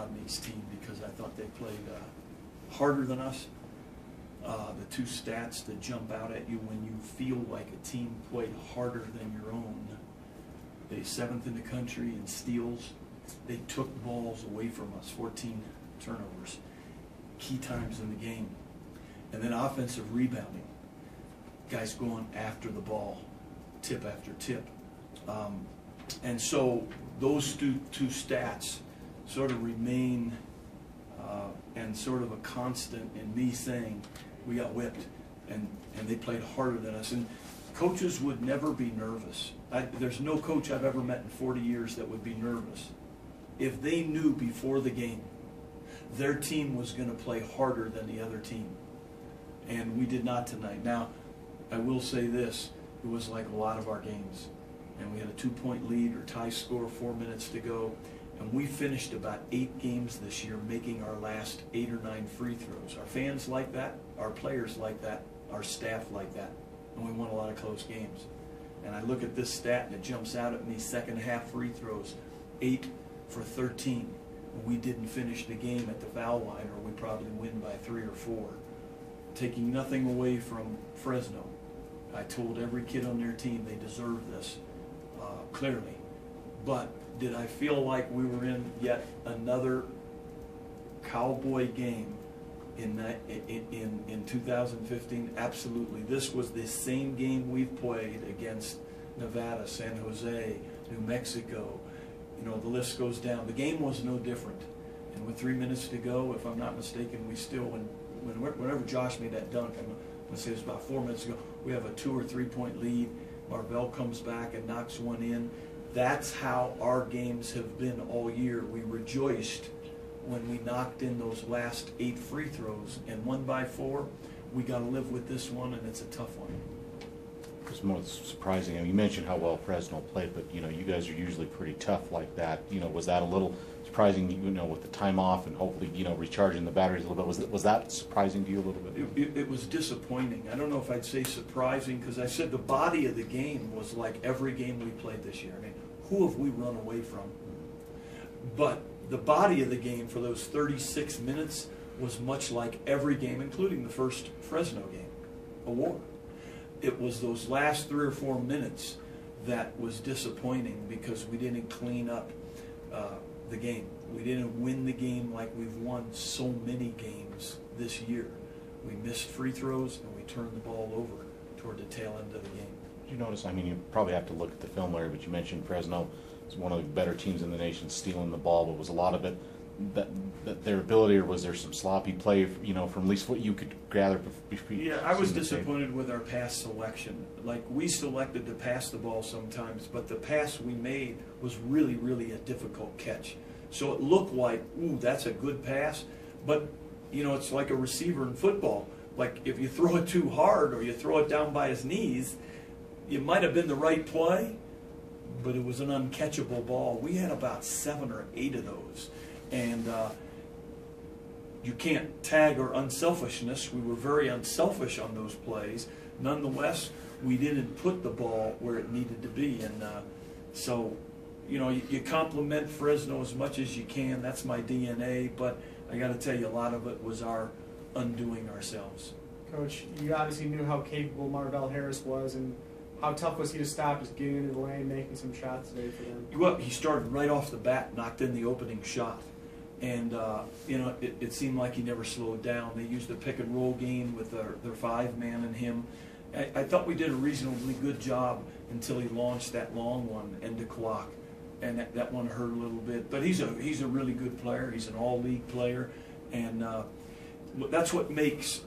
Rodney's team because I thought they played harder than us. The two stats that jump out at you when you feel like a team played harder than your own. They 7th in the country in steals. They took balls away from us, 14 turnovers, key times in the game. And then offensive rebounding, guys going after the ball, tip after tip. And so those two stats sort of remain and sort of a constant in me saying we got whipped and they played harder than us. And coaches would never be nervous. There's no coach I've ever met in 40 years that would be nervous if they knew before the game their team was going to play harder than the other team. And we did not tonight. Now, I will say this, it was like a lot of our games. And we had a 2-point lead or tie score, 4 minutes to go. And we finished about 8 games this year making our last 8 or 9 free throws. Our fans like that, our players like that, our staff like that. And we won a lot of close games. And I look at this stat and it jumps out at me, second half free throws, 8 for 13. We didn't finish the game at the foul line or we probably win by 3 or 4. Taking nothing away from Fresno. I told every kid on their team they deserve this, clearly. But did I feel like we were in yet another Cowboy game in 2015? Absolutely. This was the same game we've played against Nevada, San Jose, New Mexico. You know, the list goes down. The game was no different. And with 3 minutes to go, if I'm not mistaken, we still, whenever Josh made that dunk, I'm going to say it was about 4 minutes ago, we have a 2 or 3 point lead. Marvell comes back and knocks one in. That's how our games have been all year. We rejoiced when we knocked in those last 8 free throws and won by 4. We got to live with this one, and it's a tough one. It's more surprising. I mean, you mentioned how well Fresno played, but you know, you guys are usually pretty tough like that. You know, was that a little surprising? You know, with the time off and hopefully, you know, recharging the batteries a little bit. Was that surprising to you a little bit? It was disappointing. I don't know if I'd say surprising because I said the body of the game was like every game we played this year. I mean, who have we run away from? But the body of the game for those 36 minutes was much like every game, including the first Fresno game, a war. It was those last 3 or 4 minutes that was disappointing because we didn't clean up the game. We didn't win the game like we've won so many games this year. We missed free throws and we turned the ball over toward the tail end of the game. Did you notice, I mean, you probably have to look at the film, Larry, but you mentioned Fresno is one of the better teams in the nation stealing the ball, but was a lot of it that their ability, or was there some sloppy play, you know, from at least what you could gather? Yeah, I was disappointed with our pass selection. Like, we selected to pass the ball sometimes, but the pass we made was really, really a difficult catch. So it looked like, ooh, that's a good pass, but, you know, it's like a receiver in football. Like, if you throw it too hard or you throw it down by his knees, it might have been the right play, but it was an uncatchable ball. We had about 7 or 8 of those. And you can't tag our unselfishness. We were very unselfish on those plays. Nonetheless, we didn't put the ball where it needed to be. And so, you know, you compliment Fresno as much as you can. That's my DNA. But I got to tell you, a lot of it was our undoing ourselves. Coach, you obviously knew how capable Marvell Harris was, and how tough was he to stop, just getting into the lane, making some shots today for them? Well, he started right off the bat, knocked in the opening shot. And, you know, it seemed like he never slowed down. They used a pick-and-roll game with their 5-man and him. I thought we did a reasonably good job until he launched that long one, end of clock. And that one hurt a little bit. But he's a really good player. He's an all-league player. And that's what makes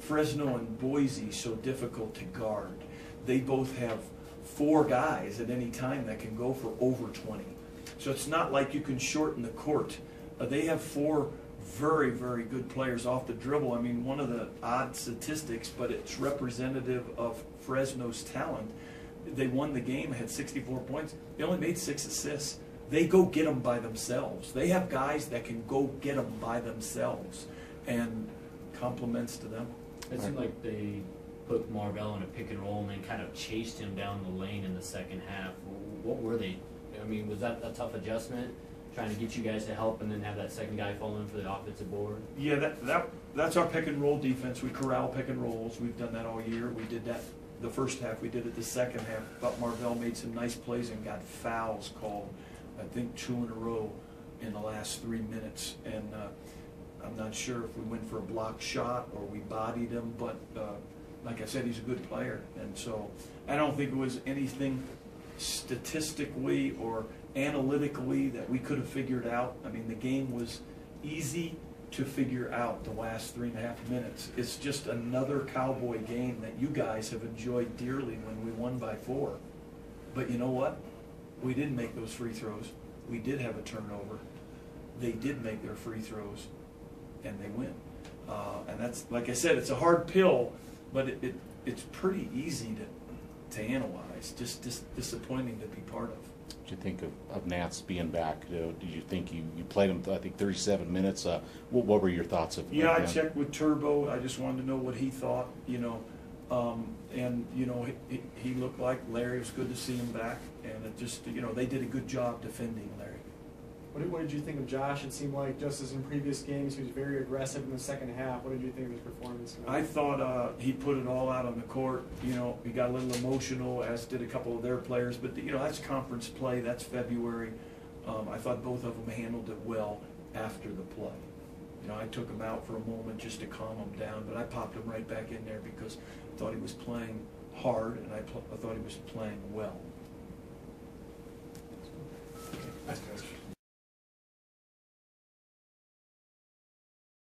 Fresno and Boise so difficult to guard. They both have 4 guys at any time that can go for over 20. So it's not like you can shorten the court. They have 4 very, very good players off the dribble. I mean, one of the odd statistics, but it's representative of Fresno's talent. They won the game, had 64 points. They only made 6 assists. They go get them by themselves. They have guys that can go get them by themselves. And compliments to them. It seemed like they put Marvell in a pick and roll and then kind of chased him down the lane in the second half. What were they? I mean, was that a tough adjustment? trying to get you guys to help, and then have that second guy fall in for the offensive board? Yeah, that's our pick and roll defense. We corral pick and rolls. We've done that all year. We did that the first half. We did it the second half. But Marvell made some nice plays and got fouls called, I think 2 in a row in the last 3 minutes. And I'm not sure if we went for a block shot or we bodied him, but like I said, he's a good player. And so I don't think it was anything statistically or analytically that we could have figured out. I mean, the game was easy to figure out the last 3.5 minutes. It's just another Cowboy game that you guys have enjoyed dearly when we won by 4. But you know what? We didn't make those free throws. We did have a turnover. They did make their free throws, and they win. And that's, like I said, it's a hard pill, but it's pretty easy to analyze. Just disappointing to be part of. What did you think of Nats being back? Did you think you played him, I think, 37 minutes? What were your thoughts of Yeah, I him? checked with Turbo. I just wanted to know what he thought, and, he looked like Larry. It was good to see him back, and it just, they did a good job defending Larry. What did you think of Josh? It seemed like, just as in previous games, he was very aggressive in the second half. What did you think of his performance? I thought he put it all out on the court. He got a little emotional, as did a couple of their players. But, that's conference play. That's February. I thought both of them handled it well after the play. I took him out for a moment just to calm him down, but I popped him right back in there because I thought he was playing hard, and I thought he was playing well. Thanks, guys.